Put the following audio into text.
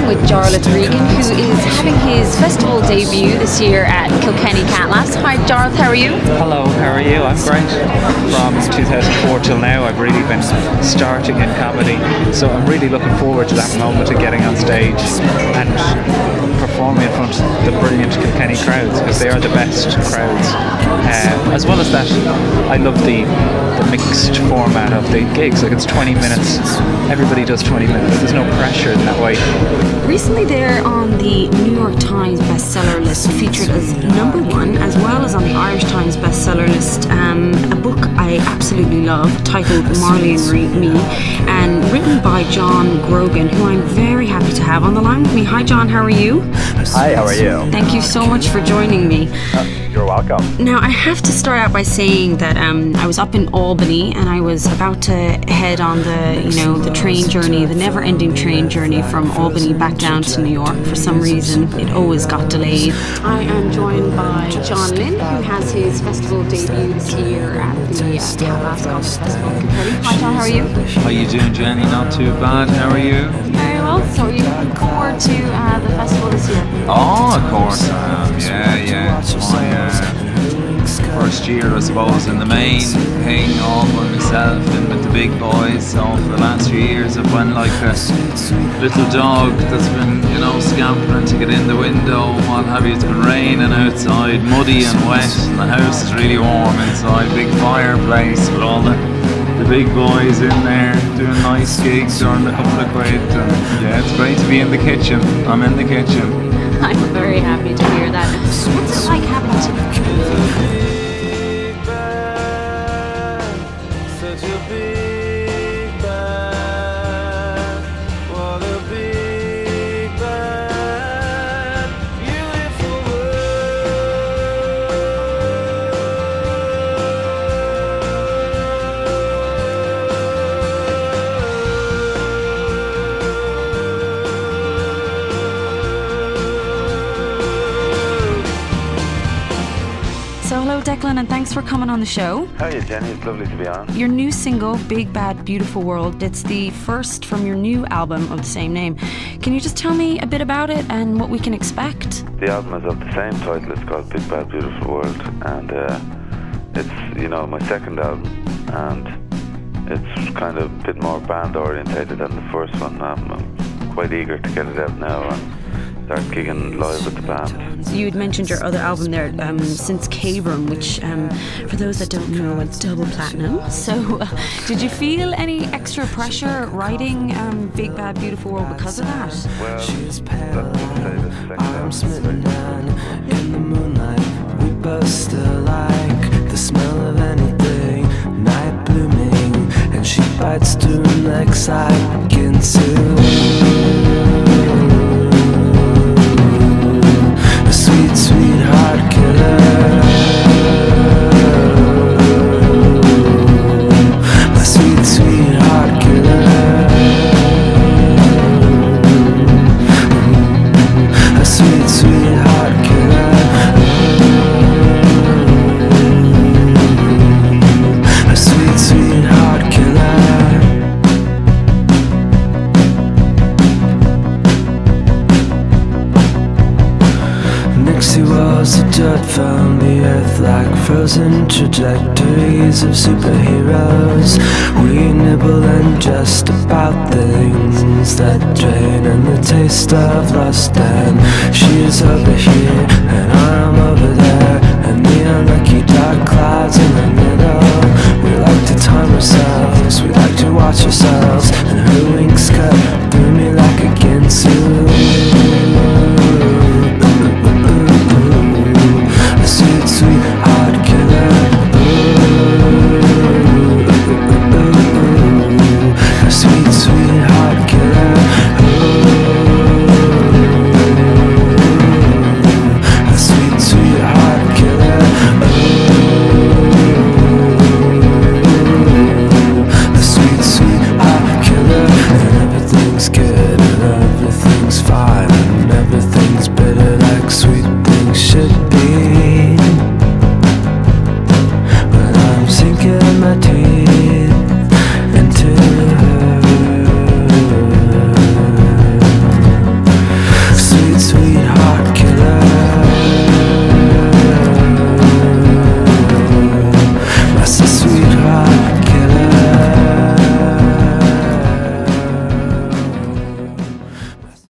with Jarlath Regan, who is having his festival debut this year at Kilkenny Catlass. Hi Jarlath, how are you? Hello, how are you? I'm great. From 2004 till now I've really been starting in comedy, so I'm really looking forward to that moment of getting on stage and performing in front of the brilliant Kilkenny crowds, because they are the best crowds. As well as that, I love the mixed format of the gigs. Like, it's 20 minutes, everybody does 20 minutes, there's no pressure in that way. Recently they're on the New York Times bestseller list, featured as #1, as well as on the Irish Times bestseller list, a book I absolutely love titled Marley and Me, and written by John Grogan, who I'm very happy to have on the line with me. Hi John, how are you? Hi, how are you? Thank you so much for joining me. You're welcome. Now, I have to start out by saying that I was up in Albany and I was about to head on the train journey, the never-ending train journey from Albany back down to New York. For some reason, it always got delayed. I am joined by John Lynn, who has his festival debut this year at the Catlass Comedy Festival in Kilkenny. Hi John, how are you? How you doing, Jenny? Not too bad. How are you? Very well. So are you looking forward to the festival this year? Oh, of course I am. Yeah. It's my first year, I suppose, in the main thing, all by myself and with the big boys. So for the last few years I've been like a little dog that's been, scampering to get in the window and what have you. It's been raining outside, muddy and wet, and the house is really warm inside. Big fireplace with all the big boys in there doing nice gigs earning a couple of quid, and yeah, it's great to be in the kitchen. I'm in the kitchen. I'm very happy to hear that. What's it like having to... So hello Declan, and thanks for coming on the show. How are you, Jenny? It's lovely to be on. Your new single, Big Bad Beautiful World, it's the first from your new album of the same name. Can you just tell me a bit about it and what we can expect? The album is of the same title. It's called Big Bad Beautiful World, and it's my second album, and it's kind of a bit more band orientated than the first one. I'm quite eager to get it out now and start gigging live with the band. So you had mentioned your other album there, Since Cave-Room, which for those that don't know, went double platinum. So did you feel any extra pressure writing Big Bad Beautiful World because of that? Well, let's just say the I'm smitten down in the moonlight. We both still like the smell of anything, night blooming, and she bites through next I begin to. Sweet heart killer, my sweet heart killer, a sweet heart killer, a sweet heart killer. Nixie was a dirt from the earth, like frozen trajectories of superheroes. We nibble and just about things that drain, and the taste of lust. And she's over here and I'm